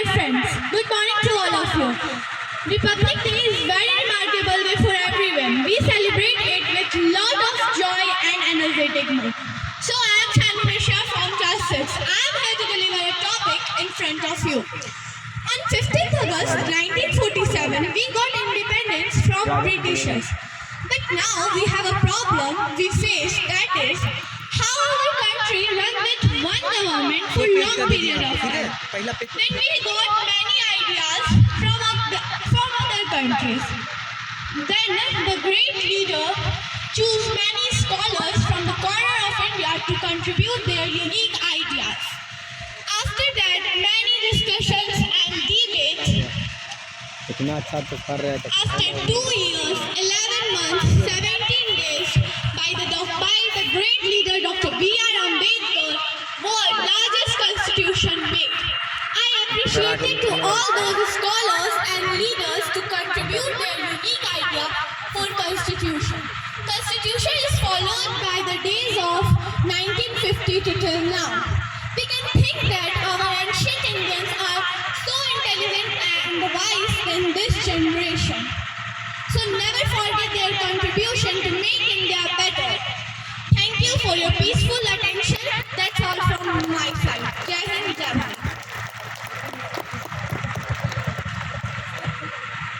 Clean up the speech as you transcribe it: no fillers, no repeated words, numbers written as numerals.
dear friends, good morning to all of you. Republic Day is very remarkable day for everyone. We celebrate it with lot of joy and energetic mood. So I am Chanurisha from class 6. I am here to deliver a topic in front of you. On 15th August 1947, we got independence from Britishers. But now we have a problem we face, that is, how our country run with one government for long period of time. Then we got many ideas from other countries. Then the great leader choose many scholars from the corner of India to contribute their unique ideas. After that, many discussions and debates. After 2 years, 11 months, 17 days, by the great leader Dr. B.R. Ambedkar, world largest constitution made. I appreciate it to all those scholars and leaders to contribute their unique idea for constitution. Constitution is followed by the days of 1950 to till now. We can think that our ancient Indians are so intelligent and wise in this generation. So never forget their contribution to make India better. Thank you for your peaceful attention.